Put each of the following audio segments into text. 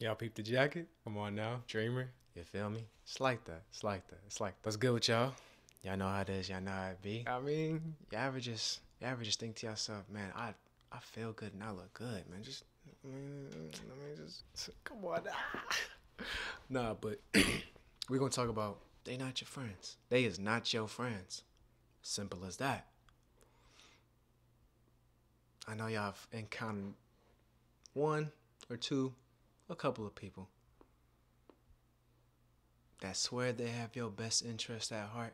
Y'all peep the jacket? Come on now, dreamer. You feel me? It's like that. It's like that. It's like what's good with y'all? Y'all know how it is. Y'all know how it be. I mean, you ever just think to yourself, man, I feel good and I look good, man. Just come on. Nah, but we're gonna talk about they not your friends. They is not your friends. Simple as that. I know y'all have encountered one or two, a couple of people that swear they have your best interest at heart,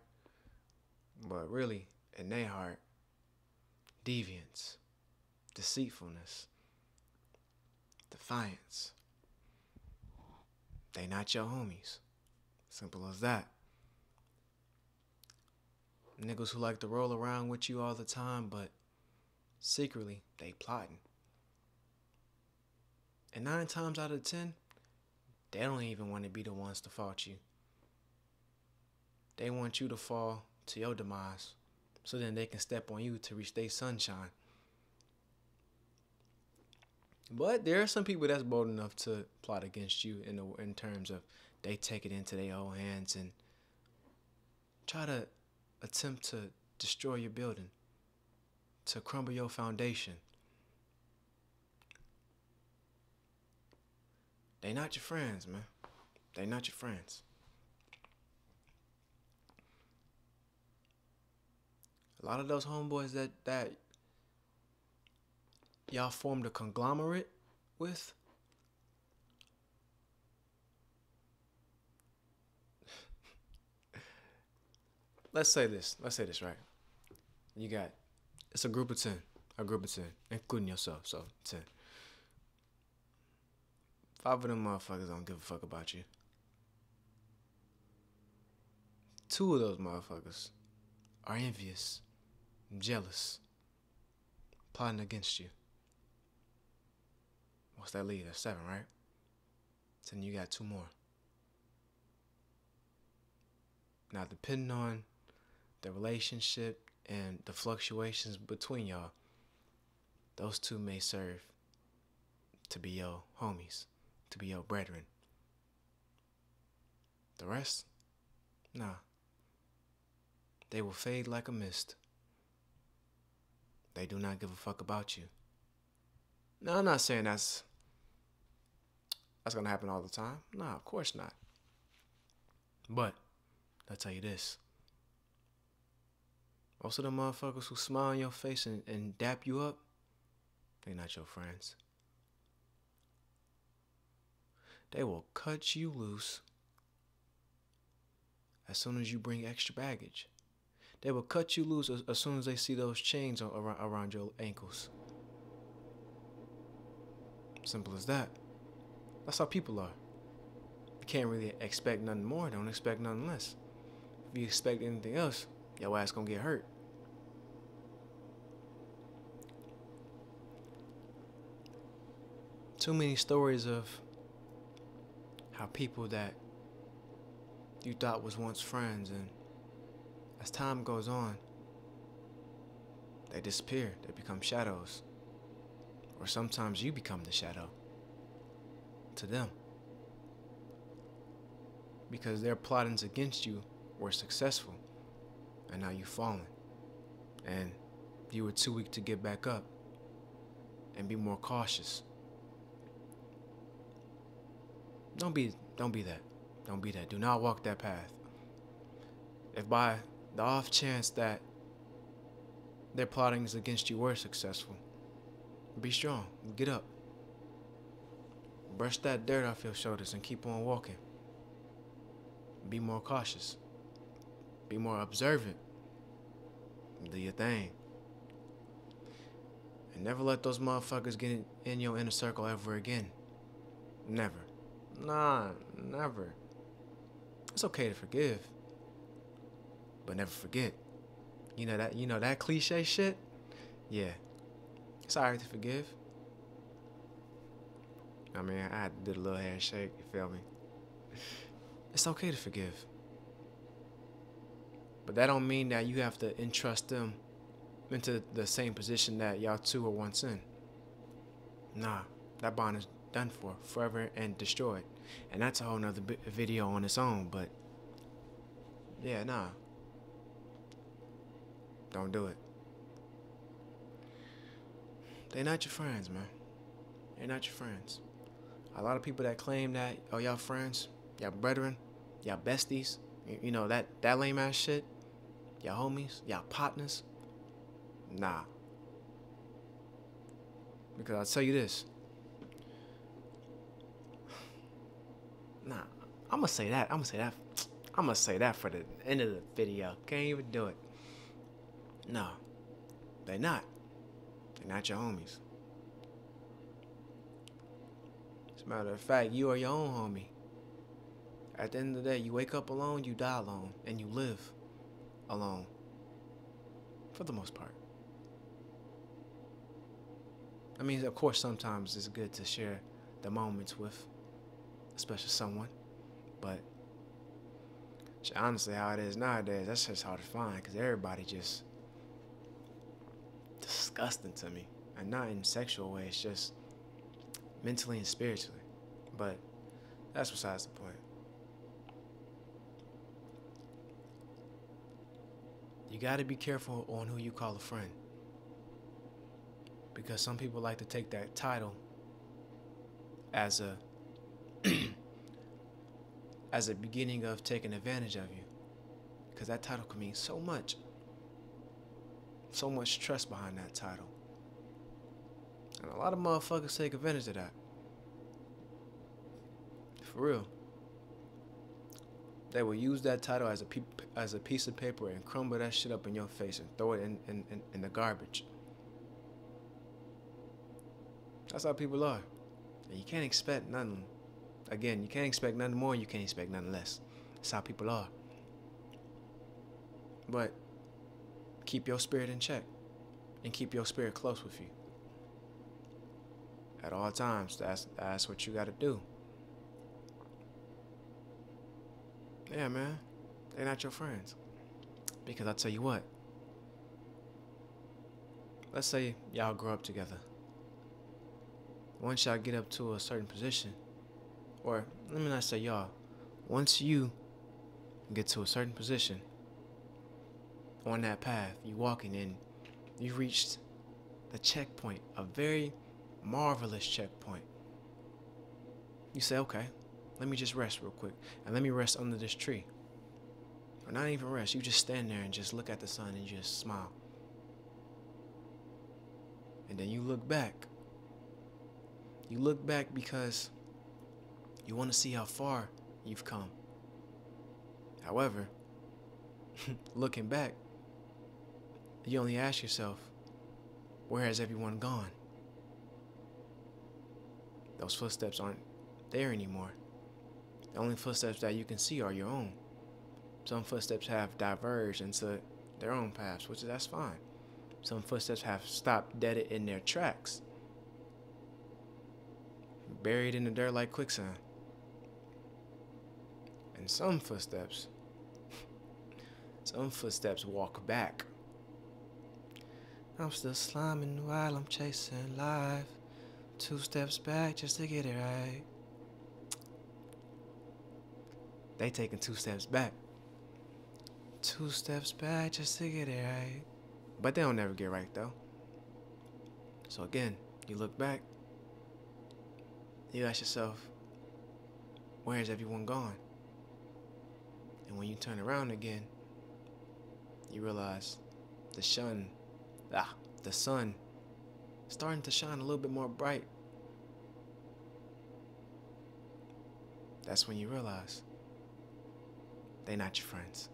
but really, in their heart, deviance, deceitfulness, defiance. They not your homies. Simple as that. Niggas who like to roll around with you all the time, but secretly, they plotting. And 9 times out of 10, they don't even want to be the ones to fault you. They want you to fall to your demise so then they can step on you to reach their sunshine. But there are some people that's bold enough to plot against you in terms of they take it into their own hands and try to attempt to destroy your building, to crumble your foundation. They not your friends, man. They not your friends. A lot of those homeboys that y'all formed a conglomerate with, let's say this right. You got, it's a group of 10, including yourself, so 10. 5 of them motherfuckers don't give a fuck about you. 2 of those motherfuckers are envious, jealous, plotting against you. What's that leave? That's 7, right? So then you got 2 more. Now, depending on the relationship and the fluctuations between y'all, those 2 may serve to be your homies, to be your brethren. The rest? Nah. They will fade like a mist. They do not give a fuck about you. Now, I'm not saying that's gonna happen all the time. Nah, of course not. But I'll tell you this. Most of the motherfuckers who smile in your face and dap you up, they not your friends. They will cut you loose as soon as you bring extra baggage. They will cut you loose as soon as they see those chains around your ankles. Simple as that. That's how people are. You can't really expect nothing more. Don't expect nothing less. If you expect anything else, your ass gonna get hurt. Too many stories of how people that you thought was once friends, and as time goes on, they disappear. They become shadows. Or sometimes you become the shadow to them. Because their plottings against you were successful, and now you've fallen. And you were too weak to get back up and be more cautious. Don't be that. Don't be that. Do not walk that path. If by the off chance that their plottings against you were successful, be strong. Get up. Brush that dirt off your shoulders and keep on walking. Be more cautious. Be more observant. Do your thing. And never let those motherfuckers get in your inner circle ever again. Never. Nah, never. It's okay to forgive, but never forget. You know that cliche shit? Yeah. It's alright to forgive. I mean, I did a little handshake, you feel me? It's okay to forgive. But that don't mean that you have to entrust them into the same position that y'all 2 were once in. Nah, that bond done for, forever and destroyed. And that's a whole nother video on its own, but yeah, nah. Don't do it. They're not your friends, man. They're not your friends. A lot of people that claim that, oh, y'all friends, y'all brethren, y'all besties, you know, that lame ass shit, y'all homies, y'all partners. Nah. Because I'll tell you this. Nah, I'm gonna say that. I'm gonna say that for the end of the video. Can't even do it. No, they're not. They're not your homies. As a matter of fact, you are your own homie. At the end of the day, you wake up alone, you die alone, and you live alone. For the most part. I mean, of course, sometimes it's good to share the moments with a special someone, but honestly, how it is nowadays, that's just hard to find because everybody just disgusting to me, and not in a sexual way. It's just mentally and spiritually. But that's besides the point. You got to be careful on who you call a friend, because some people like to take that title as a as a beginning of taking advantage of you, because that title can mean so much trust behind that title, and a lot of motherfuckers take advantage of that. For real. They will use that title as a piece of paper and crumble that shit up in your face and throw it in the garbage. That's how people are. And you can't expect nothing. Again, you can't expect nothing more, you can't expect nothing less. That's how people are. But keep your spirit in check and keep your spirit close with you. At all times, that's what you gotta do. Yeah, man, they're not your friends. Because I'll tell you what, let's say y'all grow up together. Once y'all get up to a certain position, or let me not say y'all, once you get to a certain position on that path, you walking in, you reached the checkpoint, a very marvelous checkpoint. You say, okay, let me just rest real quick, and let me rest under this tree. Or not even rest, you just stand there and just look at the sun and you just smile. And then you look back. You look back because you want to see how far you've come. However, looking back, you only ask yourself, where has everyone gone? Those footsteps aren't there anymore. The only footsteps that you can see are your own. Some footsteps have diverged into their own paths, that's fine. Some footsteps have stopped dead in their tracks, buried in the dirt like quicksand. And some footsteps walk back. I'm still sliming while I'm chasing life. 2 steps back just to get it right. They taking 2 steps back. 2 steps back just to get it right. But they don't never get right though. So again, you look back, you ask yourself, where is everyone gone? And when you turn around again, you realize the sun starting to shine a little bit more bright. That's when you realize they're not your friends.